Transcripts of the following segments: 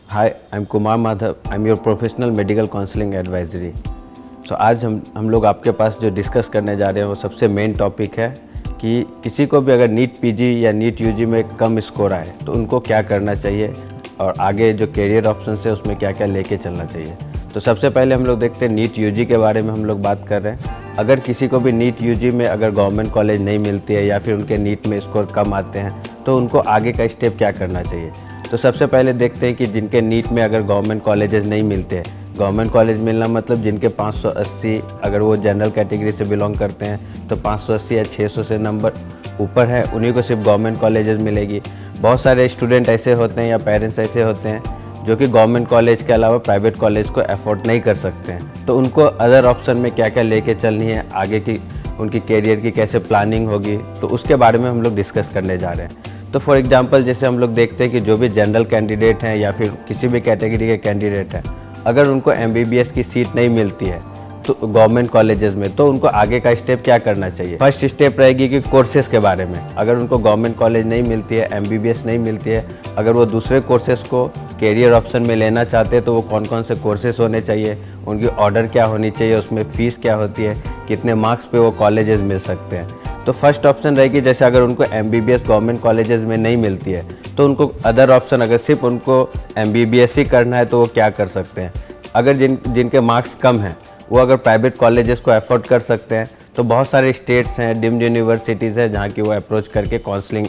Hi, I am Kumar Madhav. I am your professional medical counselling advisory. So आज हम लोग आपके पास जो डिस्कस करने जा रहे हैं वो सबसे मेन टॉपिक है कि किसी को भी अगर नीट पीजी या नीट यूजी में कम स्कोर आए तो उनको क्या करना चाहिए और आगे जो करियर ऑप्शन है उसमें क्या क्या लेके चलना चाहिए। तो सबसे पहले हम लोग देखते हैं नीट यूजी के बारे में हम लोग बात कर रहे हैं। अगर किसी को भी नीट यूजी में अगर गवर्नमेंट कॉलेज नहीं मिलती है या फिर उनके नीट में स्कोर कम आते हैं तो उनको आगे का स्टेप क्या करना चाहिए। तो सबसे पहले देखते हैं कि जिनके नीट में अगर गवर्नमेंट कॉलेजेस नहीं मिलते हैं, गवर्नमेंट कॉलेज मिलना मतलब जिनके 580 अगर वो जनरल कैटेगरी से बिलोंग करते हैं तो 580 या 600 से नंबर ऊपर है, उन्हीं को सिर्फ गवर्नमेंट कॉलेजेस मिलेगी। बहुत सारे स्टूडेंट ऐसे होते हैं या पेरेंट्स ऐसे होते हैं जो कि गवर्नमेंट कॉलेज के अलावा प्राइवेट कॉलेज को अफोर्ड नहीं कर सकते हैं, तो उनको अदर ऑप्शन में क्या क्या लेके चलनी है, आगे की उनकी कैरियर की कैसे प्लानिंग होगी, तो उसके बारे में हम लोग डिस्कस करने जा रहे हैं। तो फॉर एग्जांपल जैसे हम लोग देखते हैं कि जो भी जनरल कैंडिडेट हैं या फिर किसी भी कैटेगरी के कैंडिडेट हैं, अगर उनको एमबीबीएस की सीट नहीं मिलती है तो गवर्नमेंट कॉलेजेस में, तो उनको आगे का स्टेप क्या करना चाहिए। फर्स्ट स्टेप रहेगी कि कोर्सेज के बारे में। अगर उनको गवर्नमेंट कॉलेज नहीं मिलती है, एमबीबीएस नहीं मिलती है, अगर वो दूसरे कोर्सेज को कैरियर ऑप्शन में लेना चाहते हैं तो वो कौन कौन से कोर्सेज होने चाहिए, उनकी ऑर्डर क्या होनी चाहिए, उसमें फ़ीस क्या होती है, कितने मार्क्स पे वो कॉलेजेस मिल सकते हैं। तो फर्स्ट ऑप्शन रहेगी जैसे अगर उनको एमबीबीएस गवर्नमेंट कॉलेजेस में नहीं मिलती है तो उनको अदर ऑप्शन, अगर सिर्फ उनको एमबीबीएस ही करना है तो वो क्या कर सकते हैं। अगर जिनके मार्क्स कम हैं वो अगर प्राइवेट कॉलेजेस को अफोर्ड कर सकते हैं तो बहुत सारे स्टेट्स हैं, डीम्ड यूनिवर्सिटीज़ हैं जहाँ की वो अप्रोच करके काउंसलिंग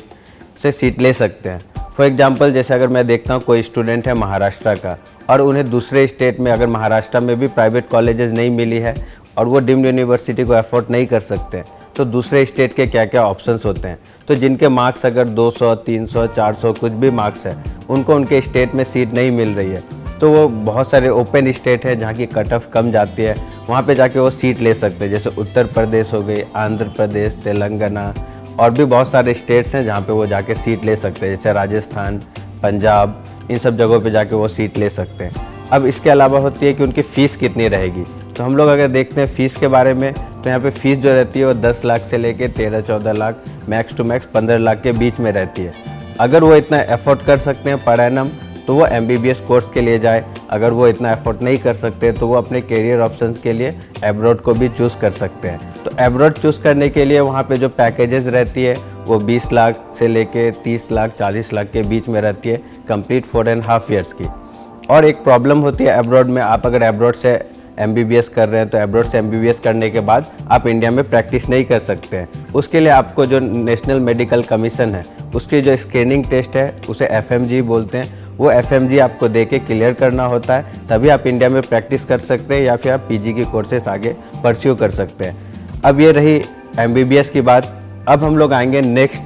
से सीट ले सकते हैं। फॉर एग्जांपल जैसे अगर मैं देखता हूँ कोई स्टूडेंट है महाराष्ट्र का और उन्हें दूसरे स्टेट में, अगर महाराष्ट्र में भी प्राइवेट कॉलेजेस नहीं मिली है और वो डीम्ड यूनिवर्सिटी को अफोर्ड नहीं कर सकते तो दूसरे स्टेट के क्या क्या ऑप्शंस होते हैं। तो जिनके मार्क्स अगर 200, 300, 400 कुछ भी मार्क्स है, उनको उनके स्टेट में सीट नहीं मिल रही है तो वो बहुत सारे ओपन स्टेट है जहाँ की कट ऑफ कम जाती है, वहाँ पे जाके वो सीट ले सकते हैं। जैसे उत्तर प्रदेश हो गई, आंध्र प्रदेश, तेलंगाना और भी बहुत सारे स्टेट्स हैं जहाँ पे वो जाके सीट ले सकते हैं, जैसे राजस्थान, पंजाब, इन सब जगहों पे जाके वो सीट ले सकते हैं। अब इसके अलावा होती है कि उनकी फ़ीस कितनी रहेगी। तो हम लोग अगर देखते हैं फ़ीस के बारे में तो यहाँ पे फ़ीस जो रहती है वो 10 लाख से लेके 13-14 lakh, max to max 15 lakh के बीच में रहती है। अगर वो इतना अफोर्ड कर सकते हैं पर एनम तो वो एमबीबीएस कोर्स के लिए जाए। अगर वो इतना अफोर्ड नहीं कर सकते तो वो अपने करियर ऑप्शंस के लिए एब्रॉड को भी चूज़ कर सकते हैं। तो एब्रॉड चूज़ करने के लिए वहाँ पे जो पैकेजेस रहती है वो 20 लाख से लेके 30 लाख 40 लाख के बीच में रहती है, कंप्लीट 4.5 ईयर्स की। और एक प्रॉब्लम होती है एब्रॉड में, आप अगर एब्रॉड से एमबीबीएस कर रहे हैं तो एब्रॉड से एमबीबीएस करने के बाद आप इंडिया में प्रैक्टिस नहीं कर सकते हैं। उसके लिए आपको जो नेशनल मेडिकल कमीशन है उसकी जो स्क्रीनिंग टेस्ट है उसे एफएमजी बोलते हैं, वो एफएमजी आपको दे के क्लियर करना होता है, तभी आप इंडिया में प्रैक्टिस कर सकते हैं या फिर आप पीजी की कोर्सेस आगे परस्यू कर सकते हैं। अब ये रही एमबीबीएस की बात। अब हम लोग आएंगे नेक्स्ट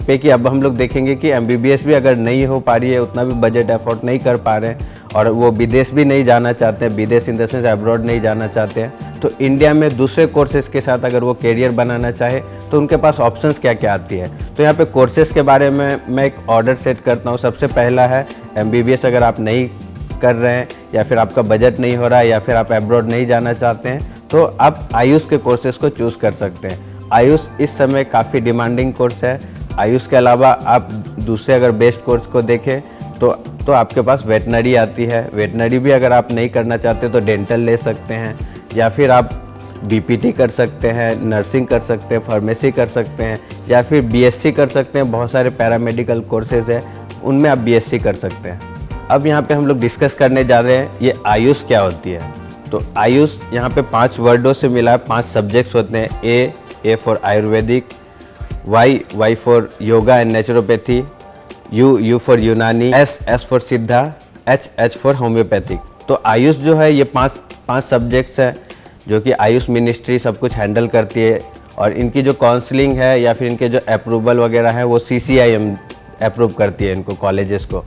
पे कि अब हम लोग देखेंगे कि एमबीबीएस भी अगर नहीं हो पा रही है, उतना भी बजट अफोर्ड नहीं कर पा रहे हैं और वो विदेश भी नहीं जाना चाहते हैं, विदेश इन द सेंस अब्रॉड नहीं जाना चाहते हैं, तो इंडिया में दूसरे कोर्सेज़ के साथ अगर वो करियर बनाना चाहे तो उनके पास ऑप्शंस क्या क्या आती है। तो यहाँ पे कोर्सेज़ के बारे में मैं एक ऑर्डर सेट करता हूँ। सबसे पहला है एमबीबीएस अगर आप नहीं कर रहे हैं या फिर आपका बजट नहीं हो रहा है या फिर आप अब्रॉड नहीं जाना चाहते हैं तो आप आयुष के कोर्सेज़ को चूज़ कर सकते हैं। आयुष इस समय काफ़ी डिमांडिंग कोर्स है। आयुष के अलावा आप दूसरे अगर बेस्ट कोर्स को देखें तो आपके पास वेटनरी आती है। वेटनरी भी अगर आप नहीं करना चाहते तो डेंटल ले सकते हैं या फिर आप बीपीटी कर सकते हैं, नर्सिंग कर सकते हैं, फार्मेसी कर सकते हैं या फिर बीएससी कर सकते हैं। बहुत सारे पैरामेडिकल कोर्सेज हैं, उनमें आप बीएससी कर सकते हैं। अब यहाँ पे हम लोग डिस्कस करने जा रहे हैं ये आयुष क्या होती है। तो आयुष यहाँ पे 5 वर्डों से मिला है, 5 सब्जेक्ट्स होते हैं। A for ayurvedic, Y for yoga and naturopathy, U for Unani, S for Siddha, H for homeopathic. तो आयुष जो है ये 5 सब्जेक्ट्स है जो कि आयुष मिनिस्ट्री सब कुछ हैंडल करती है और इनकी जो काउंसलिंग है या फिर इनके जो अप्रूवल वगैरह है वो CCIM अप्रूव करती है इनको कॉलेजेस को।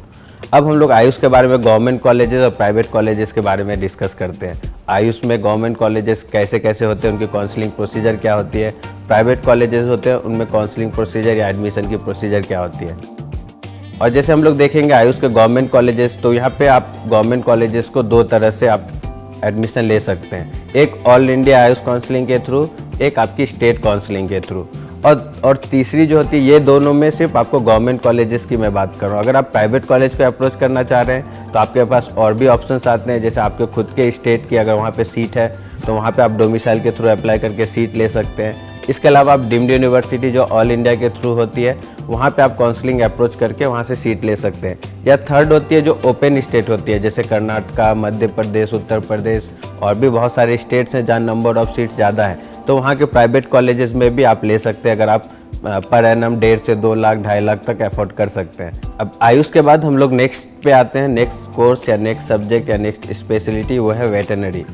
अब हम लोग आयुष के बारे में गवर्नमेंट कॉलेजेस और प्राइवेट कॉलेजेस के बारे में डिस्कस करते हैं। आयुष में गवर्नमेंट कॉलेजेस कैसे कैसे होते हैं, उनकी काउंसलिंग प्रोसीजर क्या होती है, प्राइवेट कॉलेजेस होते हैं उनमें काउंसलिंग प्रोसीजर या एडमिशन की प्रोसीजर क्या होती है। और जैसे हम लोग देखेंगे आयुष के गवर्नमेंट कॉलेजेस, तो यहाँ पे आप गवर्नमेंट कॉलेजेस को 2 तरह से आप एडमिशन ले सकते हैं। एक ऑल इंडिया आयुष काउंसलिंग के थ्रू, एक आपकी स्टेट काउंसलिंग के थ्रू। और तीसरी जो होती है, ये दोनों में सिर्फ आपको गवर्नमेंट कॉलेजेस की मैं बात कर रहा हूँ। अगर आप प्राइवेट कॉलेज को अप्रोच करना चाह रहे हैं तो आपके पास और भी ऑप्शंस आते हैं, जैसे आपके खुद के स्टेट की अगर वहाँ पे सीट है तो वहाँ पे आप डोमिसाइल के थ्रू अप्लाई करके सीट ले सकते हैं। इसके अलावा आप डीम्ड यूनिवर्सिटी जो ऑल इंडिया के थ्रू होती है, वहाँ पे आप काउंसलिंग अप्रोच करके वहाँ से सीट ले सकते हैं। या थर्ड होती है जो ओपन स्टेट होती है, जैसे कर्नाटका, मध्य प्रदेश, उत्तर प्रदेश और भी बहुत सारे स्टेट्स हैं जहाँ नंबर ऑफ सीट्स ज़्यादा है, तो वहाँ के प्राइवेट कॉलेजेस में भी आप ले सकते हैं, अगर आप पर एनम 1.5 से 2 लाख 2.5 लाख तक अफोर्ड कर सकते हैं। अब आयुष के बाद हम लोग नेक्स्ट पे आते हैं, नेक्स्ट कोर्स या नेक्स्ट सब्जेक्ट या नेक्स्ट स्पेशलिटी, वो है वेटरनरी।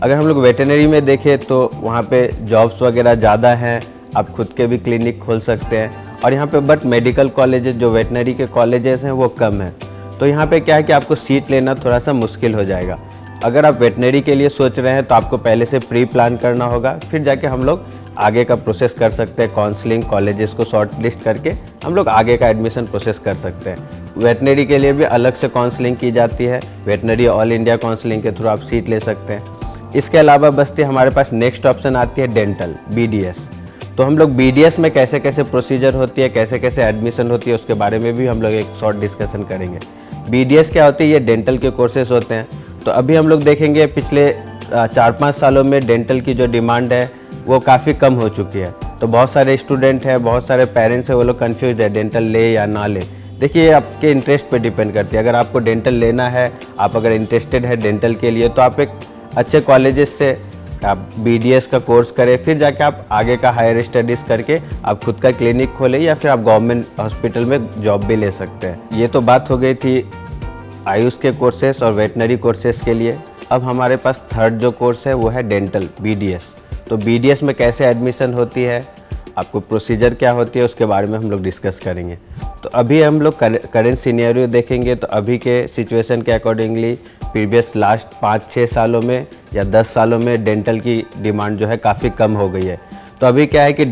अगर हम लोग वेटरनरी में देखें तो वहाँ पे जॉब्स वगैरह ज़्यादा हैं, आप खुद के भी क्लिनिक खोल सकते हैं, और यहाँ पे बट मेडिकल कॉलेजेस जो वेटनरी के कॉलेजेस हैं वो कम है, तो यहाँ पे क्या है कि आपको सीट लेना थोड़ा सा मुश्किल हो जाएगा। अगर आप वेटनरी के लिए सोच रहे हैं तो आपको पहले से प्री प्लान करना होगा, फिर जाके हम लोग आगे का प्रोसेस कर सकते हैं। काउंसलिंग कॉलेजेस को शॉर्ट लिस्ट करके हम लोग आगे का एडमिशन प्रोसेस कर सकते हैं। वेटनरी के लिए भी अलग से काउंसलिंग की जाती है, वेटनरी ऑल इंडिया काउंसलिंग के थ्रू आप सीट ले सकते हैं। इसके अलावा बचती है हमारे पास नेक्स्ट ऑप्शन आती है डेंटल, BDS। तो हम लोग BDS में कैसे कैसे प्रोसीजर होती है, कैसे कैसे एडमिशन होती है, उसके बारे में भी हम लोग एक शॉर्ट डिस्कशन करेंगे। BDS क्या होती है, ये डेंटल के कोर्सेज होते हैं। तो अभी हम लोग देखेंगे पिछले 4-5 सालों में डेंटल की जो डिमांड है वो काफ़ी कम हो चुकी है। तो बहुत सारे स्टूडेंट हैं, बहुत सारे पेरेंट्स हैं, वो लोग कन्फ्यूज है डेंटल ले या ना ले। देखिए, ये आपके इंटरेस्ट पे डिपेंड करती है। अगर आपको डेंटल लेना है, आप अगर इंटरेस्टेड है डेंटल के लिए, तो आप एक अच्छे कॉलेजेस से आप BDS का कोर्स करें, फिर जाके आप आगे का हायर स्टडीज़ करके आप खुद का क्लिनिक खोलें या फिर आप गवर्नमेंट हॉस्पिटल में जॉब भी ले सकते हैं। ये तो बात हो गई थी आयुष के कोर्सेस और वेटनरी कोर्सेस के लिए। अब हमारे पास थर्ड जो कोर्स है वो है डेंटल, BDS। तो BDS में कैसे एडमिशन होती है, आपको प्रोसीजर क्या होती है, उसके बारे में हम लोग डिस्कस करेंगे। तो अभी हम लोग करेंट सिनेरियो देखेंगे, तो अभी के सिचुएशन के अकॉर्डिंगली प्रीवियस लास्ट 5-6 सालों में या 10 सालों में डेंटल की डिमांड जो है काफ़ी कम हो गई है। तो अभी क्या है कि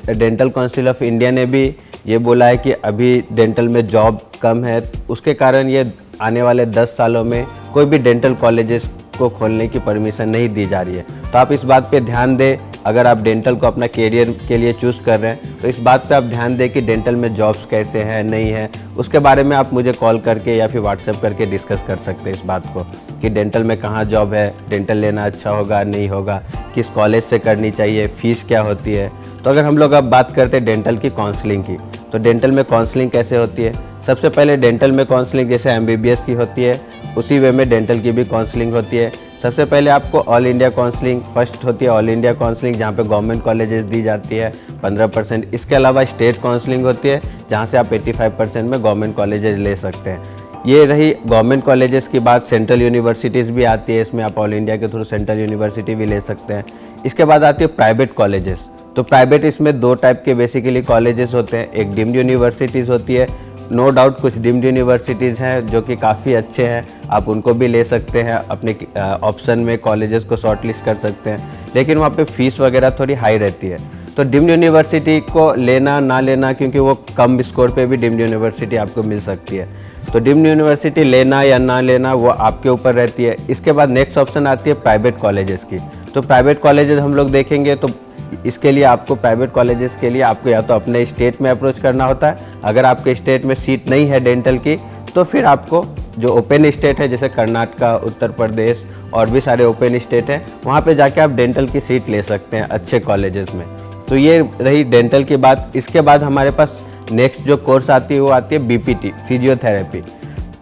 डेंटल काउंसिल ऑफ इंडिया ने भी ये बोला है कि अभी डेंटल में जॉब कम है, उसके कारण ये आने वाले 10 सालों में कोई भी डेंटल कॉलेजेस को खोलने की परमिशन नहीं दी जा रही है। तो आप इस बात पे ध्यान दें, अगर आप डेंटल को अपना कैरियर के लिए चूज़ कर रहे हैं तो इस बात पे आप ध्यान दें कि डेंटल में जॉब्स कैसे हैं, नहीं है, उसके बारे में आप मुझे कॉल करके या फिर व्हाट्सएप करके डिस्कस कर सकते हैं इस बात को कि डेंटल में कहाँ जॉब है, डेंटल लेना अच्छा होगा नहीं होगा, किस कॉलेज से करनी चाहिए, फ़ीस क्या होती है। तो अगर हम लोग अब बात करते हैं डेंटल की काउंसलिंग की, तो डेंटल में काउंसलिंग कैसे होती है। सबसे पहले डेंटल में काउंसलिंग जैसे MBBS की होती है उसी वे में डेंटल की भी काउंसलिंग होती है। सबसे पहले आपको ऑल इंडिया काउंसलिंग फर्स्ट होती है, ऑल इंडिया काउंसलिंग जहाँ पे गवर्नमेंट कॉलेजेस दी जाती है 15%। इसके अलावा स्टेट काउंसलिंग होती है जहाँ से आप 85% में गवर्नमेंट कॉलेजेस ले सकते हैं। ये रही गवर्नमेंट कॉलेजेस की बात। सेंट्रल यूनिवर्सिटीज़ भी आती है इसमें, आप ऑल इंडिया के थ्रू सेंट्रल यूनिवर्सिटी भी ले सकते हैं। इसके बाद आती है प्राइवेट कॉलेजेस। तो प्राइवेट इसमें 2 टाइप के बेसिकली कॉलेजेस होते हैं, एक डीम्ड यूनिवर्सिटीज़ होती है। नो डाउट कुछ डीम्ड यूनिवर्सिटीज़ हैं जो कि काफ़ी अच्छे हैं, आप उनको भी ले सकते हैं, अपने ऑप्शन में कॉलेजेस को शॉर्ट लिस्ट कर सकते हैं, लेकिन वहाँ पे फ़ीस वगैरह थोड़ी हाई रहती है। तो डीम्ड यूनिवर्सिटी को लेना ना लेना, क्योंकि वो कम स्कोर पे भी डीम्ड यूनिवर्सिटी आपको मिल सकती है। तो डीम्ड यूनिवर्सिटी लेना या ना लेना वो आपके ऊपर रहती है। इसके बाद नेक्स्ट ऑप्शन आती है प्राइवेट कॉलेजेस की। तो प्राइवेट कॉलेजेस हम लोग देखेंगे तो इसके लिए आपको प्राइवेट कॉलेजेस के लिए आपको या तो अपने स्टेट में अप्रोच करना होता है, अगर आपके स्टेट में सीट नहीं है डेंटल की तो फिर आपको जो ओपन स्टेट है जैसे कर्नाटका, उत्तर प्रदेश और भी सारे ओपन स्टेट हैं, वहाँ पे जाके आप डेंटल की सीट ले सकते हैं अच्छे कॉलेजेस में। तो ये रही डेंटल की बात। इसके बाद हमारे पास नेक्स्ट जो कोर्स आती है वो आती है BPT, फिजियोथेरेपी।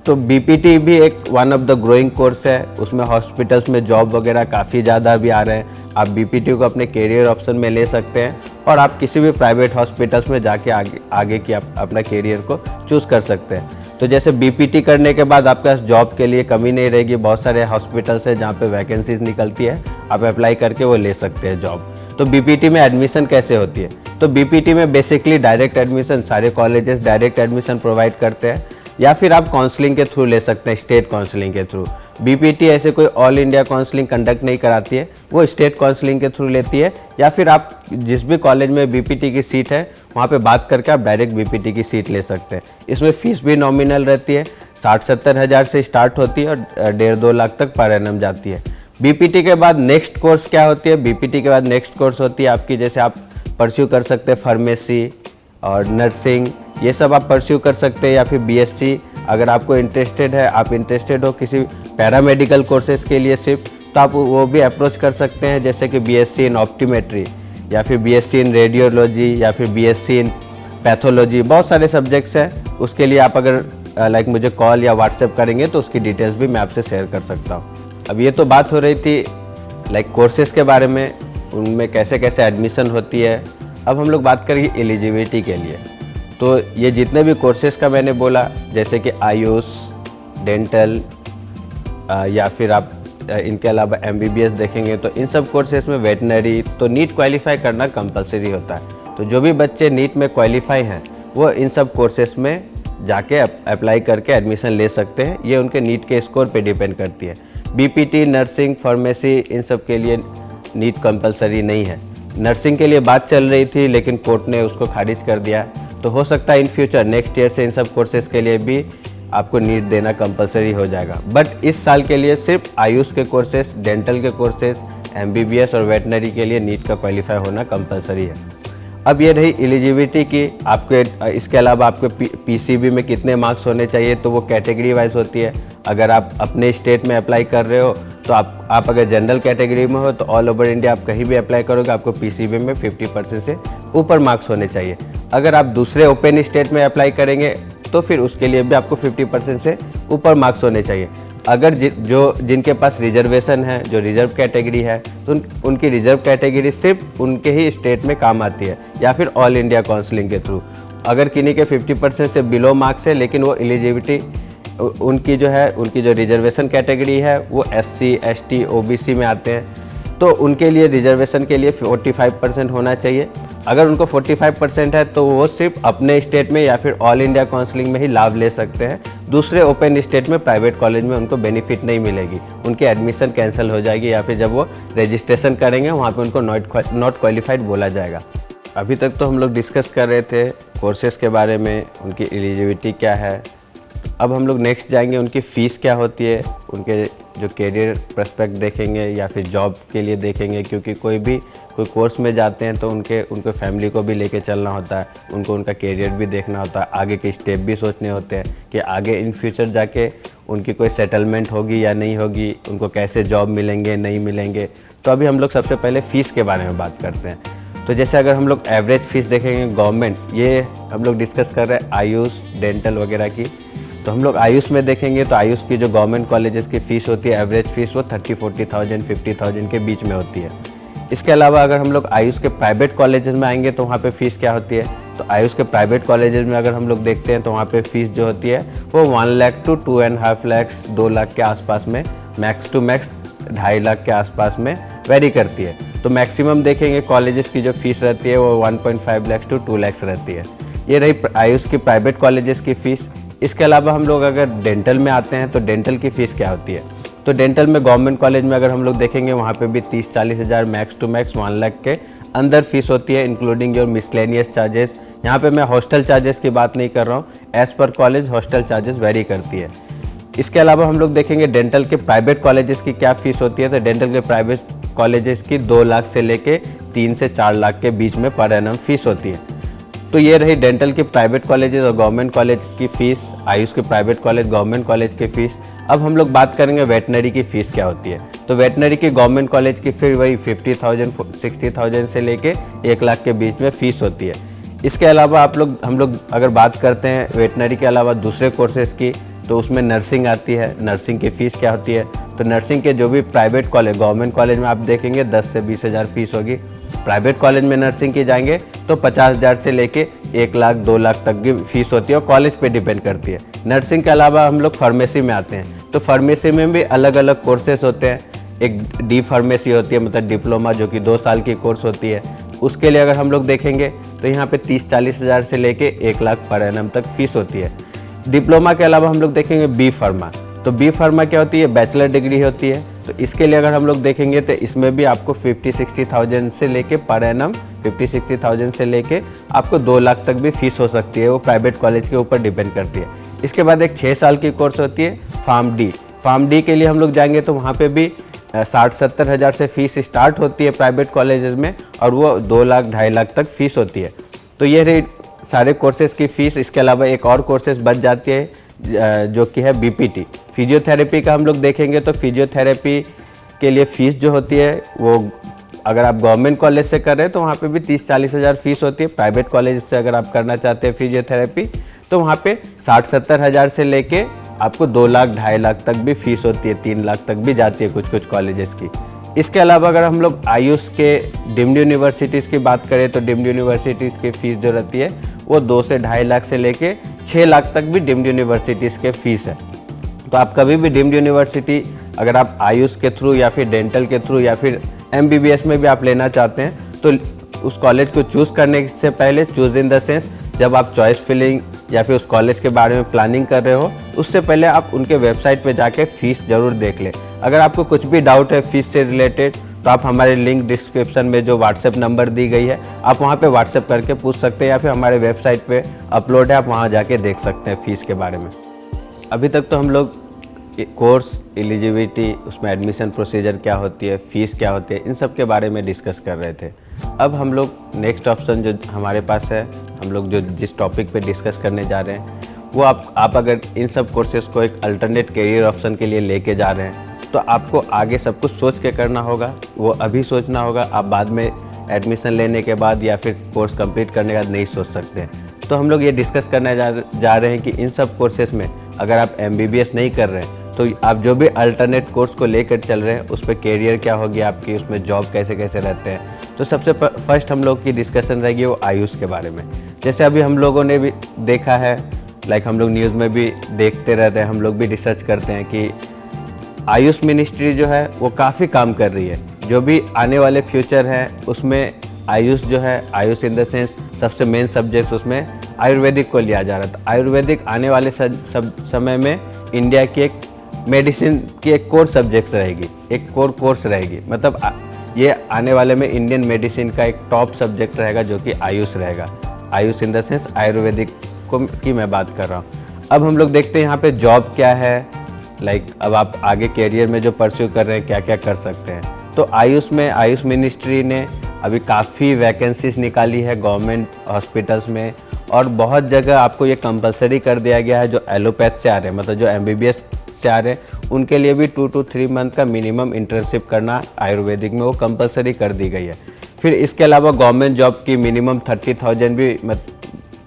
तो BPT भी एक one of the growing course है, उसमें हॉस्पिटल्स में जॉब वगैरह काफ़ी ज़्यादा भी आ रहे हैं। आप BPT को अपने कैरियर ऑप्शन में ले सकते हैं और आप किसी भी प्राइवेट हॉस्पिटल्स में जाके आगे की अपना कैरियर को चूज़ कर सकते हैं। तो जैसे BPT करने के बाद आपके पास जॉब के लिए कमी नहीं रहेगी, बहुत सारे हॉस्पिटल्स हैं जहाँ पे वैकेंसीज निकलती है, आप अप्लाई करके वो ले सकते हैं जॉब। तो BPT में एडमिशन कैसे होती है, तो BPT में बेसिकली डायरेक्ट एडमिशन, सारे कॉलेजेस डायरेक्ट एडमिशन प्रोवाइड करते हैं, या फिर आप काउंसलिंग के थ्रू ले सकते हैं, स्टेट काउंसलिंग के थ्रू। BPT ऐसे कोई ऑल इंडिया काउंसलिंग कंडक्ट नहीं कराती है, वो स्टेट काउंसलिंग के थ्रू लेती है, या फिर आप जिस भी कॉलेज में BPT की सीट है वहाँ पे बात करके आप डायरेक्ट BPT की सीट ले सकते हैं। इसमें फ़ीस भी नॉमिनल रहती है, 60-70 हज़ार से स्टार्ट होती है और 1.5-2 लाख तक पर एनम जाती है। BPT के बाद नेक्स्ट कोर्स क्या होती है, BPT के बाद नेक्स्ट कोर्स होती है आपकी, जैसे आप परस्यू कर सकते हैं फार्मेसी और नर्सिंग, ये सब आप परस्यू कर सकते हैं। या फिर बीएससी अगर आपको इंटरेस्टेड है, आप इंटरेस्टेड हो किसी पैरामेडिकल कोर्सेज़ के लिए सिर्फ, तो आप वो भी अप्रोच कर सकते हैं, जैसे कि बीएससी इन ऑप्टीमेट्री या फिर बीएससी इन रेडियोलॉजी या फिर बीएससी इन पैथोलॉजी, बहुत सारे सब्जेक्ट्स हैं। उसके लिए आप अगर मुझे कॉल या व्हाट्सएप करेंगे तो उसकी डिटेल्स भी मैं आपसे शेयर कर सकता हूँ। अब ये तो बात हो रही थी कोर्सेज़ के बारे में, उनमें कैसे कैसे एडमिशन होती है। अब हम लोग बात करेंगे एलिजिबिलिटी के लिए। तो ये जितने भी कोर्सेज़ का मैंने बोला, जैसे कि आयुष, डेंटल या फिर आप इनके अलावा एमबीबीएस देखेंगे, तो इन सब कोर्सेज़ में वेटनरी, तो नीट क्वालिफाई करना कंपलसरी होता है। तो जो भी बच्चे नीट में क्वालिफाई हैं वो इन सब कोर्सेज़ में जाके अप्लाई करके एडमिशन ले सकते हैं। ये उनके नीट के स्कोर पे डिपेंड करती है। बीपीटी, नर्सिंग, फार्मेसी, इन सब के लिए नीट कंपलसरी नहीं है। नर्सिंग के लिए बात चल रही थी लेकिन कोर्ट ने उसको खारिज कर दिया। तो हो सकता है इन फ्यूचर नेक्स्ट ईयर से इन सब कोर्सेज़ के लिए भी आपको नीट देना कंपलसरी हो जाएगा। बट इस साल के लिए सिर्फ आयुष के कोर्सेज़, डेंटल के कोर्सेज़, एमबीबीएस और वेटनरी के लिए नीट का क्वालिफाई होना कंपलसरी है। अब ये रही एलिजिबिलिटी की। आपके इसके अलावा आपके पीसीबी में कितने मार्क्स होने चाहिए, तो वो कैटेगरी वाइज होती है। अगर आप अपने स्टेट में अप्लाई कर रहे हो तो आप अगर जनरल कैटेगरी में हो तो ऑल ओवर इंडिया आप कहीं भी अप्लाई करोगे, आपको पीसीबी में 50% से ऊपर मार्क्स होने चाहिए। अगर आप दूसरे ओपन स्टेट में अप्लाई करेंगे तो फिर उसके लिए भी आपको 50% से ऊपर मार्क्स होने चाहिए। अगर जिनके पास रिजर्वेशन है, जो रिजर्व कैटेगरी है, तो उनकी रिजर्व कैटेगरी सिर्फ उनके ही स्टेट में काम आती है या फिर ऑल इंडिया काउंसलिंग के थ्रू। अगर किन्हीं के 50% से बिलो मार्क्स है लेकिन वो एलिजिबिलिटी उनकी जो रिजर्वेशन कैटेगरी है वो एससी, एसटी, ओबीसी में आते हैं, तो उनके लिए रिजर्वेशन के लिए 45% होना चाहिए। अगर उनको 45% है तो वो सिर्फ अपने स्टेट में या फिर ऑल इंडिया काउंसलिंग में ही लाभ ले सकते हैं। दूसरे ओपन स्टेट में, प्राइवेट कॉलेज में उनको बेनिफिट नहीं मिलेगी, उनकी एडमिशन कैंसिल हो जाएगी या फिर जब वो रजिस्ट्रेशन करेंगे वहाँ पे उनको नॉट क्वालिफाइड बोला जाएगा। अभी तक तो हम लोग डिस्कस कर रहे थे कोर्सेज़ के बारे में, उनकी एलिजिबिलिटी क्या है। अब हम लोग नेक्स्ट जाएंगे उनकी फ़ीस क्या होती है, उनके जो करियर प्रोस्पेक्ट देखेंगे या फिर जॉब के लिए देखेंगे, क्योंकि कोई कोर्स में जाते हैं तो उनके फैमिली को भी लेके चलना होता है, उनको उनका करियर भी देखना होता है, आगे के स्टेप भी सोचने होते हैं कि आगे इन फ्यूचर जाके उनकी कोई सेटलमेंट होगी या नहीं होगी, उनको कैसे जॉब मिलेंगे नहीं मिलेंगे। तो अभी हम लोग सबसे पहले फ़ीस के बारे में बात करते हैं। तो जैसे अगर हम लोग एवरेज फ़ीस देखेंगे गवर्नमेंट, ये हम लोग डिस्कस कर रहे हैं आयुष, डेंटल वगैरह की, तो हम लोग आयुष में देखेंगे तो आयुष की जो गवर्नमेंट कॉलेजेस की फ़ीस होती है, एवरेज फ़ीस वो 30-40,000 50,000 के बीच में होती है। इसके अलावा अगर हम लोग आयुष के प्राइवेट कॉलेजेस में आएंगे तो वहाँ पे फ़ीस क्या होती है, तो आयुष के प्राइवेट कॉलेजेस में अगर हम लोग देखते हैं तो वहाँ पे फ़ीस जो होती है वो 1 लाख to 2.5 लाख, 2 लाख के आसपास में, मैक्स टू मैक्स 2.5 लाख के आसपास में वेरी करती है। तो मैक्सिमम देखेंगे कॉलेजेस की जो फ़ीस रहती है वो 1.5 लाख to 2 लाख रहती है। ये रही आयुष की प्राइवेट कॉलेजेस की फ़ीस। इसके अलावा हम लोग अगर डेंटल में आते हैं तो डेंटल की फ़ीस क्या होती है, तो डेंटल में गवर्नमेंट कॉलेज में अगर हम लोग देखेंगे वहाँ पे भी 30-40 हज़ार, मैक्स टू मैक्स 1 लाख के अंदर फ़ीस होती है, इंक्लूडिंग योर मिसलेनियस चार्जेस। यहाँ पे मैं हॉस्टल चार्जेस की बात नहीं कर रहा हूँ, as per college hostel charges very करती है। इसके अलावा हम लोग देखेंगे डेंटल के प्राइवेट कॉलेजेस की क्या फ़ीस होती है, तो डेंटल के प्राइवेट कॉलेजेस की 2 लाख से लेके 3 से 4 लाख के बीच में पर एनम फ़ीस होती है। तो ये रही डेंटल के प्राइवेट कॉलेजेस और गवर्नमेंट कॉलेज की फ़ीस, आयुष के प्राइवेट कॉलेज, गवर्नमेंट कॉलेज की फ़ीस। अब हम लोग बात करेंगे वेटनरी की फ़ीस क्या होती है, तो वेटनरी की गवर्नमेंट कॉलेज की फिर वही 50,000 60,000 से लेके 1 लाख के बीच में फ़ीस होती है। इसके अलावा हम लोग अगर बात करते हैं वेटनरी के अलावा दूसरे कोर्सेज़ की, तो उसमें नर्सिंग आती है। नर्सिंग की फ़ीस क्या होती है, तो नर्सिंग के जो भी प्राइवेट कॉलेज, गवर्नमेंट कॉलेज में आप देखेंगे 10 से 20 हज़ार फ़ीस होगी, प्राइवेट कॉलेज में नर्सिंग की जाएंगे तो 50 हज़ार से लेके 1 लाख 2 लाख तक की फ़ीस होती है और कॉलेज पे डिपेंड करती है। नर्सिंग के अलावा हम लोग फार्मेसी में आते हैं, तो फार्मेसी में भी अलग अलग कोर्सेज होते हैं। एक डी फार्मेसी होती है, मतलब डिप्लोमा, जो कि 2 साल की कोर्स होती है। उसके लिए अगर हम लोग देखेंगे तो यहाँ पे 30-40 हज़ार से लेके 1 लाख पर एनम तक फ़ीस होती है। डिप्लोमा के अलावा हम लोग देखेंगे बी फार्मा, तो बी फार्मा क्या होती है, बैचलर डिग्री होती है। तो इसके लिए अगर हम लोग देखेंगे तो इसमें भी आपको 50-60,000 से लेके पर एनम 50-60,000 से लेके आपको 2 लाख तक भी फीस हो सकती है, वो प्राइवेट कॉलेज के ऊपर डिपेंड करती है। इसके बाद एक 6 साल की कोर्स होती है फार्म डी। फार्म डी के लिए हम लोग जाएंगे तो वहाँ पे भी 60-70 हज़ार से फ़ीस स्टार्ट होती है प्राइवेट कॉलेजेस में, और वो 2 लाख 2.5 लाख तक फ़ीस होती है। तो ये रही सारे कोर्सेज़ की फ़ीस। इसके अलावा एक और कोर्सेज़ बच जाती है जो कि है बीपीटी, फिजियोथेरेपी का हम लोग देखेंगे। तो फिजियोथेरेपी के लिए फ़ीस जो होती है वो अगर आप गवर्नमेंट कॉलेज से कर रहे हैं तो वहाँ पे भी 30-40 हज़ार फ़ीस होती है। प्राइवेट कॉलेज से अगर आप करना चाहते हैं फिजियोथेरेपी तो वहाँ पे 60-70 हज़ार से लेके आपको 2 लाख 2.5 लाख तक भी फ़ीस होती है, 3 लाख तक भी जाती है कुछ कॉलेजेस की। इसके अलावा अगर हम लोग आयुष के डीम्ड यूनिवर्सिटीज़ की बात करें तो डीम्ड यूनिवर्सिटीज़ की फ़ीस जो रहती है वो 2 से 2.5 लाख से लेके 6 लाख तक भी डीम्ड यूनिवर्सिटीज़ के फ़ीस है। तो आप कभी भी डीम्ड यूनिवर्सिटी अगर आप आयुष के थ्रू या फिर डेंटल के थ्रू या फिर MBBS में भी आप लेना चाहते हैं तो उस कॉलेज को चूज़ करने से पहले, चूज़ इन द सेंस जब आप चॉइस फिलिंग या फिर उस कॉलेज के बारे में प्लानिंग कर रहे हो, उससे पहले आप उनके वेबसाइट पे जाके फ़ीस ज़रूर देख लें। अगर आपको कुछ भी डाउट है फ़ीस से रिलेटेड तो आप हमारे लिंक डिस्क्रिप्शन में जो व्हाट्सएप नंबर दी गई है आप वहाँ पे व्हाट्सएप करके पूछ सकते हैं, या फिर हमारे वेबसाइट पे अपलोड है, आप वहाँ जाके देख सकते हैं फ़ीस के बारे में। अभी तक तो हम लोग कोर्स एलिजिबिलिटी, उसमें एडमिशन प्रोसीजर क्या होती है, फ़ीस क्या होती है, इन सब के बारे में डिस्कस कर रहे थे। अब हम लोग नेक्स्ट ऑप्शन जो हमारे पास है, हम लोग जो जिस टॉपिक पे डिस्कस करने जा रहे हैं वो आप अगर इन सब कोर्सेज़ को एक अल्टरनेट करियर ऑप्शन के लिए लेके जा रहे हैं तो आपको आगे सब कुछ सोच के करना होगा। वो अभी सोचना होगा, आप बाद में एडमिशन लेने के बाद या फिर कोर्स कंप्लीट करने के बाद नहीं सोच सकते। तो हम लोग ये डिस्कस करने जा रहे हैं कि इन सब कोर्सेज़ में अगर आप MBBS नहीं कर रहे हैं तो आप जो भी अल्टरनेट कोर्स को लेकर चल रहे हैं उस पर कैरियर क्या होगी आपकी, उसमें जॉब कैसे कैसे रहते हैं। तो सबसे फर्स्ट हम लोग की डिस्कशन रहेगी वो आयुष के बारे में। जैसे अभी हम लोगों ने भी देखा है, लाइक हम लोग न्यूज़ में भी देखते रहते हैं, हम लोग भी रिसर्च करते हैं कि आयुष मिनिस्ट्री जो है वो काफ़ी काम कर रही है। जो भी आने वाले फ्यूचर हैं उसमें आयुष जो है, आयुष इन द सेंस सबसे मेन सब्जेक्ट्स उसमें आयुर्वेदिक को लिया जा रहा था। आयुर्वेदिक आने वाले समय में इंडिया की एक मेडिसिन की एक कोर सब्जेक्ट्स रहेगी, एक कोर कोर्स रहेगी। मतलब ये आने वाले में इंडियन मेडिसिन का एक टॉप सब्जेक्ट रहेगा जो कि आयुष रहेगा। Ayush in the sense Ayurvedic की मैं बात कर रहा हूँ। अब हम लोग देखते हैं यहाँ पे जॉब क्या है, लाइक अब आप आगे कैरियर में जो परस्यू कर रहे हैं क्या क्या कर सकते हैं। तो आयुष में आयुष मिनिस्ट्री ने अभी काफ़ी वैकेंसीज निकाली है गवर्नमेंट हॉस्पिटल्स में, और बहुत जगह आपको ये कंपलसरी कर दिया गया है जो एलोपैथ से आ रहे हैं, मतलब जो MBBS से आ रहे हैं उनके लिए भी 2 to 3 मंथ का मिनिमम इंटर्नशिप करना आयुर्वेदिक में वो कंपलसरी कर दी गई है। फिर इसके अलावा गवर्नमेंट जॉब की मिनिमम 30,000 भी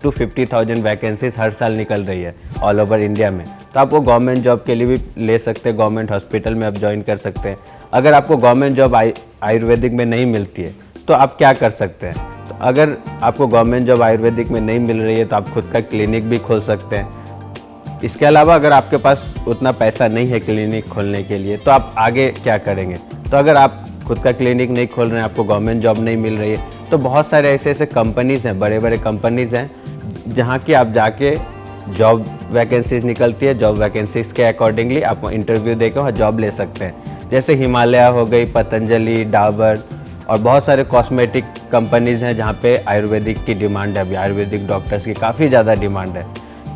टू 50,000 वैकेंसीज हर साल निकल रही है ऑल ओवर इंडिया में। तो आपको गवर्नमेंट जॉब के लिए भी ले सकते हैं, गवर्नमेंट हॉस्पिटल में आप ज्वाइन कर सकते हैं। अगर आपको गवर्नमेंट जॉब आयुर्वेदिक में नहीं मिलती है तो आप क्या कर सकते हैं। तो अगर आपको गवर्नमेंट जॉब आयुर्वेदिक में नहीं मिल रही है तो आप खुद का क्लिनिक भी खोल सकते हैं। इसके अलावा अगर आपके पास उतना पैसा नहीं है क्लिनिक खोलने के लिए तो आप आगे क्या करेंगे। तो अगर आप खुद का क्लिनिक नहीं खोल रहे हैं, आपको गवर्नमेंट जॉब नहीं मिल रही है, तो बहुत सारे ऐसे कंपनीज़ हैं, बड़े बड़े कंपनीज़ हैं जहाँ की आप जाके जॉब वैकेंसीज निकलती है, जॉब वैकेंसीज के अकॉर्डिंगली आप इंटरव्यू देकर वहाँ जॉब ले सकते हैं। जैसे हिमालय हो गई, पतंजलि, डाबर और बहुत सारे कॉस्मेटिक कंपनीज़ हैं जहाँ पे आयुर्वेदिक की डिमांड है। अभी आयुर्वेदिक डॉक्टर्स की काफ़ी ज़्यादा डिमांड है।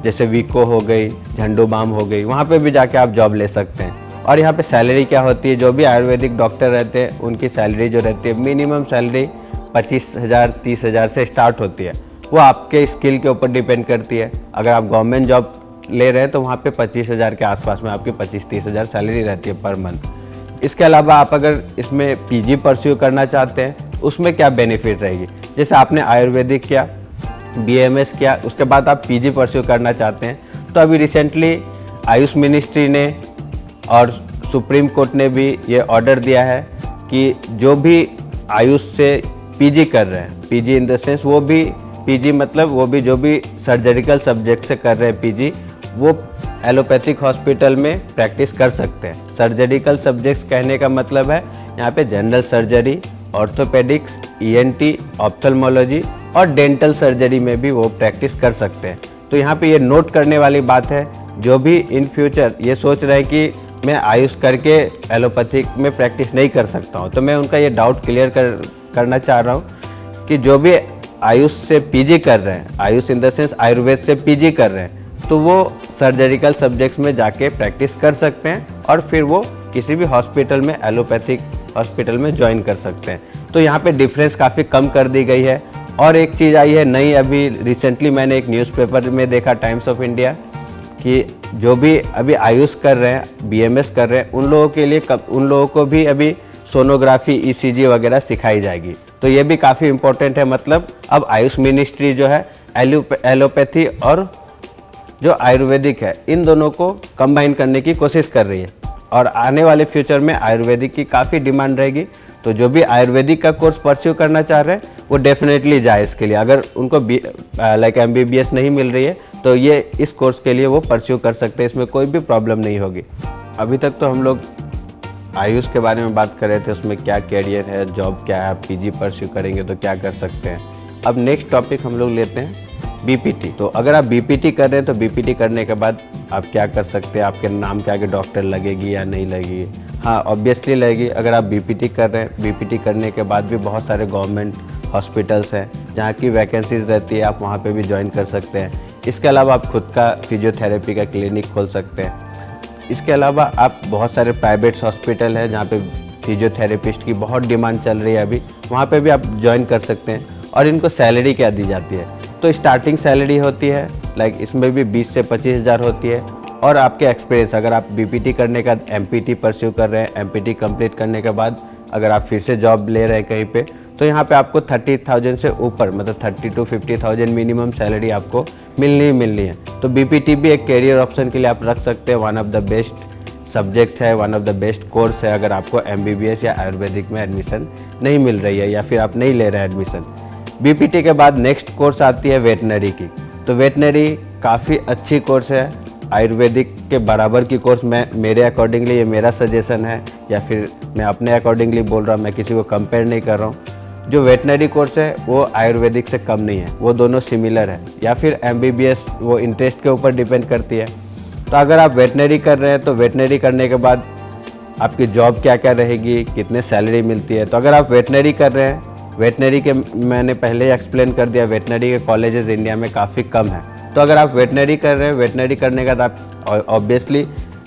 जैसे वीको हो गई, झंडू बाम हो गई, वहाँ पे भी जाके आप जॉब ले सकते हैं। और यहाँ पे सैलरी क्या होती है, जो भी आयुर्वेदिक डॉक्टर रहते हैं उनकी सैलरी जो रहती है मिनिमम सैलरी 25,000 30,000 से स्टार्ट होती है। वो आपके स्किल के ऊपर डिपेंड करती है। अगर आप गवर्नमेंट जॉब ले रहे हैं तो वहाँ पे 25,000 के आसपास में आपकी 25-30,000 सैलरी रहती है पर मंथ। इसके अलावा आप अगर इसमें PG परस्यू करना चाहते हैं उसमें क्या बेनिफिट रहेगी, जैसे आपने आयुर्वेदिक किया, BMS किया, उसके बाद आप PG परस्यू करना चाहते हैं तो अभी रिसेंटली आयुष मिनिस्ट्री ने और सुप्रीम कोर्ट ने भी ये ऑर्डर दिया है कि जो भी आयुष से PG कर रहे हैं, PG इन द सेंस वो भी PG मतलब वो भी जो भी सर्जरिकल सब्जेक्ट से कर रहे हैं PG, वो एलोपैथिक हॉस्पिटल में प्रैक्टिस कर सकते हैं। सर्जरिकल सब्जेक्ट्स कहने का मतलब है यहाँ पे general surgery, orthopaedics, ENT, ophthalmology और डेंटल सर्जरी में भी वो प्रैक्टिस कर सकते हैं। तो यहाँ पे ये नोट करने वाली बात है, जो भी इन फ्यूचर ये सोच रहे हैं कि मैं आयुष करके एलोपैथिक में प्रैक्टिस नहीं कर सकता हूँ, तो मैं उनका ये डाउट क्लियर करना चाह रहा हूँ कि जो भी आयुष से PG कर रहे हैं, Ayush in the sense Ayurveda से PG कर रहे हैं, तो वो सर्जरिकल सब्जेक्ट्स में जाके प्रैक्टिस कर सकते हैं और फिर वो किसी भी हॉस्पिटल में, एलोपैथिक हॉस्पिटल में ज्वाइन कर सकते हैं। तो यहाँ पे डिफरेंस काफ़ी कम कर दी गई है। और एक चीज़ आई है नई, अभी रिसेंटली मैंने एक न्यूज़पेपर में देखा, टाइम्स ऑफ इंडिया, कि जो भी अभी आयुष कर रहे हैं, बीएमएस कर रहे हैं, उन लोगों के लिए उन लोगों को भी अभी सोनोग्राफी, ईसीजी वगैरह सिखाई जाएगी। तो ये भी काफ़ी इम्पोर्टेंट है। मतलब अब आयुष मिनिस्ट्री जो है एलोपैथी और जो आयुर्वेदिक है, इन दोनों को कंबाइन करने की कोशिश कर रही है। और आने वाले फ्यूचर में आयुर्वेदिक की काफ़ी डिमांड रहेगी। तो जो भी आयुर्वेदिक का कोर्स परस्यू करना चाह रहे हैं वो डेफिनेटली जाए इसके लिए। अगर उनको लाइक एमबीबीएस नहीं मिल रही है तो ये इस कोर्स के लिए वो परस्यू कर सकते हैं, इसमें कोई भी प्रॉब्लम नहीं होगी। अभी तक तो हम लोग आयुष के बारे में बात कर रहे थे, उसमें क्या कैरियर है, जॉब क्या है, आप पीजी परस्यू करेंगे तो क्या कर सकते हैं। अब नेक्स्ट टॉपिक हम लोग लेते हैं बीपीटी। तो अगर आप बीपीटी कर रहे हैं तो बीपीटी करने के बाद आप क्या कर सकते हैं, आपके नाम के आगे डॉक्टर लगेगी या नहीं लगेगी? हाँ, ऑब्वियसली लगेगी। अगर आप बीपीटी कर रहे हैं, बीपीटी करने के बाद भी बहुत सारे गवर्नमेंट हॉस्पिटल्स हैं जहाँ की वैकेंसीज़ रहती है, आप वहाँ पे भी ज्वाइन कर सकते हैं। इसके अलावा आप खुद का फिजियोथेरेपी का क्लिनिक खोल सकते हैं। इसके अलावा आप बहुत सारे प्राइवेट्स हॉस्पिटल है जहाँ पे फिजियोथेरेपिस्ट की बहुत डिमांड चल रही है अभी, वहाँ पे भी आप ज्वाइन कर सकते हैं। और इनको सैलरी क्या दी जाती है? तो स्टार्टिंग सैलरी होती है लाइक इसमें भी 20 से 25 हज़ार होती है। और आपके एक्सपीरियंस, अगर आप बीपीटी करने का एमपीटी परस्यू कर रहे हैं, एमपीटी कंप्लीट करने के बाद अगर आप फिर से जॉब ले रहे हैं कहीं पे, तो यहाँ पे आपको 30,000 से ऊपर, मतलब 30 to 50,000 मिनिमम सैलरी आपको मिलनी है। तो बीपीटी भी एक कैरियर ऑप्शन के लिए आप रख सकते हैं। One of the best subject है, one of the best course है अगर आपको एमबीबीएस या आयुर्वेदिक में एडमिशन नहीं मिल रही है या फिर आप नहीं ले रहे हैं एडमिशन। बीपीटी के बाद नेक्स्ट कोर्स आती है वेटनरी की। तो वेटनरी काफ़ी अच्छी कोर्स है, आयुर्वेदिक के बराबर की कोर्स मेरे अकॉर्डिंगली, ये मेरा सजेशन है या फिर मैं अपने अकॉर्डिंगली बोल रहा हूँ, मैं किसी को कंपेयर नहीं कर रहा हूँ। जो वेटनरी कोर्स है वो आयुर्वेदिक से कम नहीं है, वो दोनों सिमिलर है। या फिर एमबीबीएस, वो इंटरेस्ट के ऊपर डिपेंड करती है। तो अगर आप वेटनरी कर रहे हैं तो वेटनरी करने के बाद आपकी जॉब क्या क्या रहेगी, कितने सैलरी मिलती है। तो अगर आप वेटनरी कर रहे हैं, वेटनरी के मैंने पहले ही एक्सप्लेन कर दिया, वेटनरी के कॉलेजेस इंडिया में काफ़ी कम है। तो अगर आप वेटनरी कर रहे हैं, वेटनरी करने के बाद आप ऑब्वियसली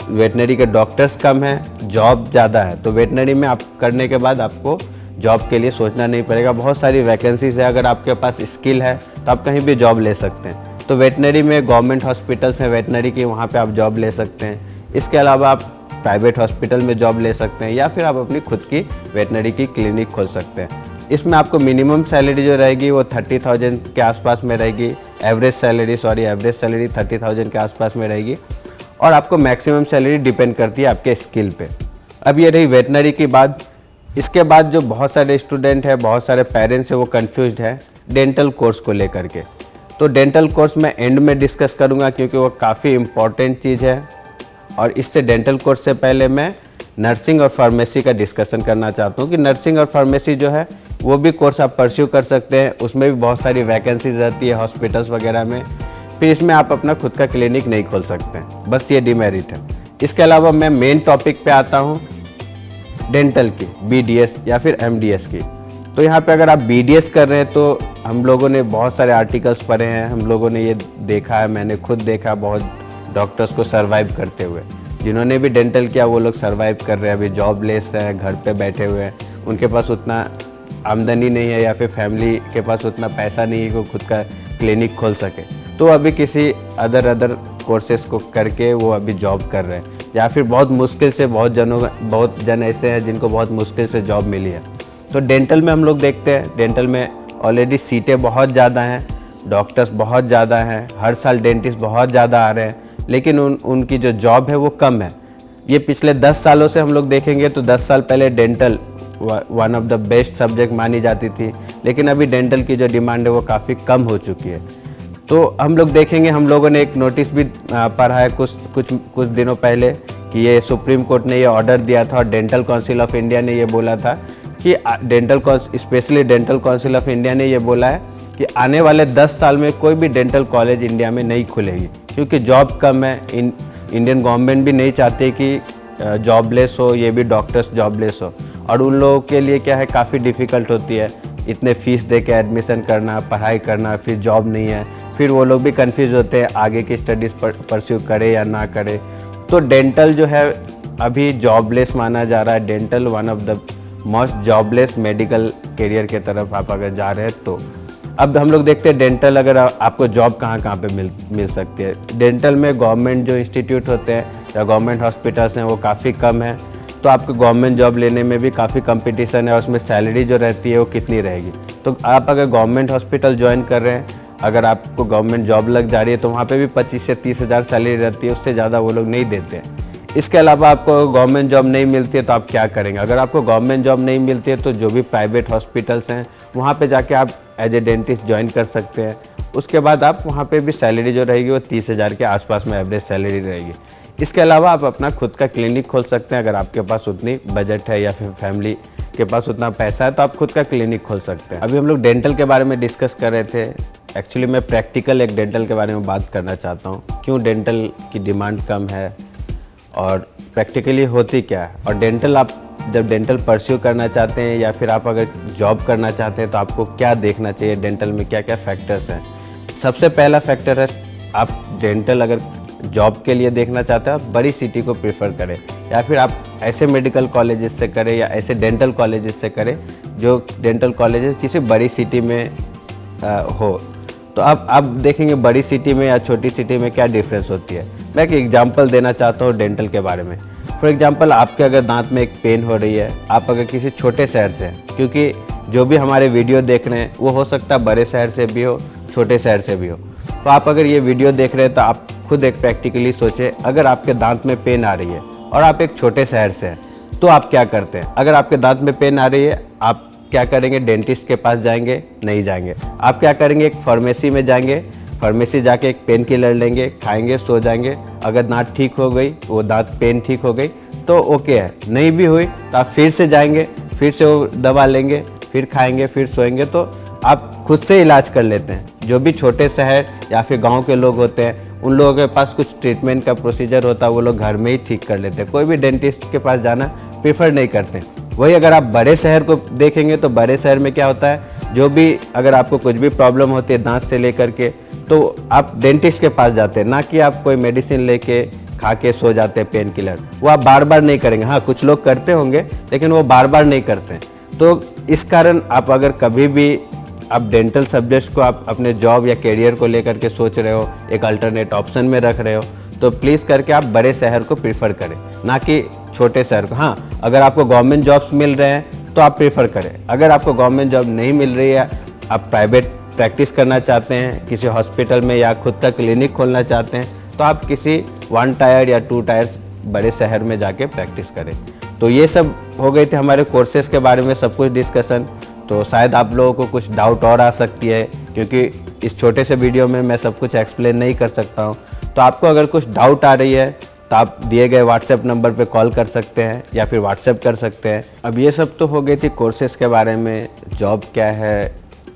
वेटनरी के डॉक्टर्स कम हैं, जॉब ज़्यादा है। तो वेटनरी में आप करने के बाद आपको जॉब के लिए सोचना नहीं पड़ेगा, बहुत सारी वैकेंसीज है। अगर आपके पास स्किल है तो आप कहीं भी जॉब ले सकते हैं। तो वेटनरी में गवर्नमेंट हॉस्पिटल्स हैं वेटनरी की, वहाँ पे आप जॉब ले सकते हैं। इसके अलावा आप प्राइवेट हॉस्पिटल में जॉब ले सकते हैं या फिर आप अपनी खुद की वेटनरी की क्लिनिक खोल सकते हैं। इसमें आपको मिनिमम सैलरी जो रहेगी वो 30,000 के आसपास में रहेगी। एवरेज सैलरी 30,000 के आसपास में रहेगी। और आपको मैक्सिमम सैलरी डिपेंड करती है आपके स्किल पे। अब ये रही वेटनरी की बात। इसके बाद जो बहुत सारे स्टूडेंट हैं, बहुत सारे पेरेंट्स हैं, वो कन्फ्यूज्ड है डेंटल कोर्स को लेकर के। तो डेंटल कोर्स मैं एंड में डिस्कस करूँगा क्योंकि वो काफ़ी इम्पॉर्टेंट चीज़ है। और इससे डेंटल कोर्स से पहले मैं नर्सिंग और फार्मेसी का डिस्कशन करना चाहता हूँ कि नर्सिंग और फार्मेसी जो है वो भी कोर्स आप परस्यू कर सकते हैं। उसमें भी बहुत सारी वैकेंसीज रहती है हॉस्पिटल्स वगैरह में। फिर इसमें आप अपना खुद का क्लिनिक नहीं खोल सकते हैं, बस ये डिमेरिट है। इसके अलावा मैं मेन टॉपिक पे आता हूँ डेंटल की, बीडीएस या फिर एमडीएस की। तो यहाँ पे अगर आप बीडीएस कर रहे हैं तो हम लोगों ने बहुत सारे आर्टिकल्स पढ़े हैं, हम लोगों ने ये देखा है, मैंने खुद देखा बहुत डॉक्टर्स को सर्वाइव करते हुए। जिन्होंने भी डेंटल किया वो लोग सर्वाइव कर रहे हैं, अभी जॉब लेस हैं, घर पे बैठे हुए हैं, उनके पास उतना आमदनी नहीं है या फिर फैमिली के पास उतना पैसा नहीं है कि वो खुद का क्लिनिक खोल सके। तो अभी किसी अदर कोर्सेस को करके वो अभी जॉब कर रहे हैं या फिर बहुत मुश्किल से बहुत जन ऐसे हैं जिनको बहुत मुश्किल से जॉब मिली है। तो डेंटल में हम लोग देखते हैं, डेंटल में ऑलरेडी सीटें बहुत ज़्यादा हैं, डॉक्टर्स बहुत ज़्यादा हैं, हर साल डेंटिस्ट बहुत ज़्यादा आ रहे हैं, लेकिन उनकी जो जॉब है वो कम है। ये पिछले 10 सालों से हम लोग देखेंगे तो 10 साल पहले dental one of the best subject मानी जाती थी, लेकिन अभी डेंटल की जो डिमांड है वो काफ़ी कम हो चुकी है। तो हम लोग देखेंगे, हम लोगों ने एक नोटिस भी पढ़ा है कुछ दिनों पहले कि ये सुप्रीम कोर्ट ने ये ऑर्डर दिया था और डेंटल काउंसिल ऑफ इंडिया ने ये बोला था कि specially dental council of India ने ये बोला है कि आने वाले 10 साल में कोई भी डेंटल कॉलेज इंडिया में नहीं खुलेगी क्योंकि जॉब कम है। इंडियन गवर्नमेंट भी नहीं चाहती कि जॉबलेस हो, ये भी डॉक्टर्स जॉबलेस हो। और उन लोगों के लिए क्या है, काफ़ी डिफ़िकल्ट होती है इतने फ़ीस दे के एडमिशन करना, पढ़ाई करना, फिर जॉब नहीं है, फिर वो लोग भी कंफ्यूज होते हैं आगे की स्टडीज़ परस्यू करे या ना करे। तो डेंटल जो है अभी जॉबलेस माना जा रहा है। Dental one of the most jobless medical career के तरफ आप अगर जा रहे हैं तो अब हम लोग देखते हैं डेंटल अगर आपको जॉब कहाँ पे मिल सकती है। डेंटल में गवर्नमेंट जो इंस्टीट्यूट होते हैं या गवर्नमेंट हॉस्पिटल्स हैं वो काफ़ी कम है, तो आपको गवर्नमेंट जॉब लेने में भी काफ़ी कंपटीशन है और उसमें सैलरी जो रहती है वो कितनी रहेगी। तो आप अगर गवर्नमेंट हॉस्पिटल ज्वाइन कर रहे हैं, अगर आपको गवर्नमेंट जॉब लग जा रही है तो वहाँ पे भी 25 से 30 हज़ार सैलरी रहती है, उससे ज़्यादा वो लोग नहीं देते हैं। इसके अलावा आपको गवर्नमेंट जॉब नहीं मिलती है तो आप क्या करेंगे? अगर आपको गवर्नमेंट जॉब नहीं मिलती है तो जो भी प्राइवेट हॉस्पिटल्स हैं वहाँ पे जाके आप एज ए डेंटिस्ट ज्वाइन कर सकते हैं। उसके बाद आप वहाँ पे भी सैलरी जो रहेगी वो 30 हज़ार के आसपास में एवरेज सैलरी रहेगी। इसके अलावा आप अपना खुद का क्लिनिक खोल सकते हैं, अगर आपके पास उतनी बजट है या फिर फैमिली के पास उतना पैसा है तो आप खुद का क्लिनिक खोल सकते हैं। अभी हम लोग डेंटल के बारे में डिस्कस कर रहे थे। एक्चुअली मैं प्रैक्टिकल एक डेंटल के बारे में बात करना चाहता हूँ, क्यों डेंटल की डिमांड कम है और प्रैक्टिकली होती क्या है। और डेंटल आप जब डेंटल परस्यू करना चाहते हैं या फिर आप अगर जॉब करना चाहते हैं तो आपको क्या देखना चाहिए, डेंटल में क्या क्या फैक्टर्स हैं। सबसे पहला फैक्टर है, आप डेंटल अगर जॉब के लिए देखना चाहते हैं आप बड़ी सिटी को प्रेफर करें या फिर आप ऐसे मेडिकल कॉलेजेस से करें या ऐसे डेंटल कॉलेजेस से करें जो डेंटल कॉलेजेस किसी बड़ी सिटी में हो। तो अब आप देखेंगे बड़ी सिटी में या छोटी सिटी में क्या डिफरेंस होती है। मैं एक एग्जांपल देना चाहता हूँ डेंटल के बारे में। फॉर एग्जांपल आपके अगर दांत में एक पेन हो रही है, आप अगर किसी छोटे शहर से हैं, क्योंकि जो भी हमारे वीडियो देख रहे हैं वो हो सकता है बड़े शहर से भी हो, छोटे शहर से भी हो। तो आप अगर ये वीडियो देख रहे हैं तो आप खुद एक प्रैक्टिकली सोचें, अगर आपके दांत में पेन आ रही है और आप एक छोटे शहर से हैं तो आप क्या करते हैं? अगर आपके दांत में पेन आ रही है आप क्या करेंगे? डेंटिस्ट के पास जाएंगे? नहीं जाएंगे। आप क्या करेंगे? एक फार्मेसी में जाएंगे, फार्मेसी जाके एक पेन किलर लेंगे, खाएंगे, सो जाएंगे। अगर दांत ठीक हो गई, वो दांत पेन ठीक हो गई तो ओके है। नहीं भी हुई तो आप फिर से जाएंगे, फिर से वो दवा लेंगे, फिर खाएंगे, फिर सोएंगे। तो आप खुद से इलाज कर लेते हैं। जो भी छोटे शहर या फिर गांव के लोग होते हैं उन लोगों के पास कुछ ट्रीटमेंट का प्रोसीजर होता है, वो लोग घर में ही ठीक कर लेते हैं। कोई भी डेंटिस्ट के पास जाना प्रेफर नहीं करते। वही अगर आप बड़े शहर को देखेंगे तो बड़े शहर में क्या होता है, जो भी अगर आपको कुछ भी प्रॉब्लम होती है दांत से लेकर के तो आप डेंटिस्ट के पास जाते हैं, ना कि आप कोई मेडिसिन लेके खा के सो जाते हैं पेन किलर। वो आप बार बार नहीं करेंगे। हाँ, कुछ लोग करते होंगे लेकिन वो बार बार नहीं करते हैं। तो इस कारण आप अगर कभी भी आप डेंटल सब्जेक्ट्स को आप अपने जॉब या करियर को लेकर के सोच रहे हो, एक अल्टरनेट ऑप्शन में रख रहे हो, तो प्लीज़ करके आप बड़े शहर को प्रीफर करें, ना कि छोटे शहर को। हाँ, अगर आपको गवर्नमेंट जॉब्स मिल रहे हैं तो आप प्रीफर करें। अगर आपको गवर्नमेंट जॉब नहीं मिल रही है, आप प्राइवेट प्रैक्टिस करना चाहते हैं किसी हॉस्पिटल में या खुद का क्लिनिक खोलना चाहते हैं, तो आप किसी 1 टायर या 2 टायर्स बड़े शहर में जाके प्रैक्टिस करें। तो ये सब हो गए थे हमारे कोर्सेज के बारे में सब कुछ डिस्कशन। तो शायद आप लोगों को कुछ डाउट और आ सकती है, क्योंकि इस छोटे से वीडियो में मैं सब कुछ एक्सप्लेन नहीं कर सकता हूँ। तो आपको अगर कुछ डाउट आ रही है तो आप दिए गए व्हाट्सएप नंबर पे कॉल कर सकते हैं या फिर व्हाट्सएप कर सकते हैं। अब ये सब तो हो गई थी कोर्सेज़ के बारे में। जॉब क्या है,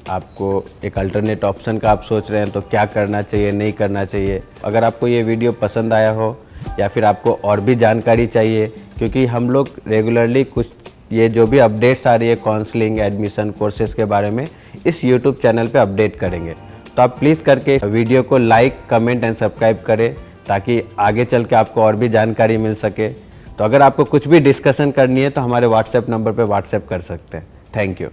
आपको एक अल्टरनेट ऑप्शन का आप सोच रहे हैं तो क्या करना चाहिए, नहीं करना चाहिए। अगर आपको ये वीडियो पसंद आया हो या फिर आपको और भी जानकारी चाहिए, क्योंकि हम लोग रेगुलरली कुछ ये जो भी अपडेट्स आ रही है काउंसलिंग, एडमिशन, कोर्सेज़ के बारे में इस यूट्यूब चैनल पे अपडेट करेंगे। तो आप प्लीज़ करके वीडियो को लाइक, कमेंट एंड सब्सक्राइब करें ताकि आगे चल के आपको और भी जानकारी मिल सके। तो अगर आपको कुछ भी डिस्कशन करनी है तो हमारे व्हाट्सएप नंबर पे व्हाट्सएप कर सकते हैं। Thank you.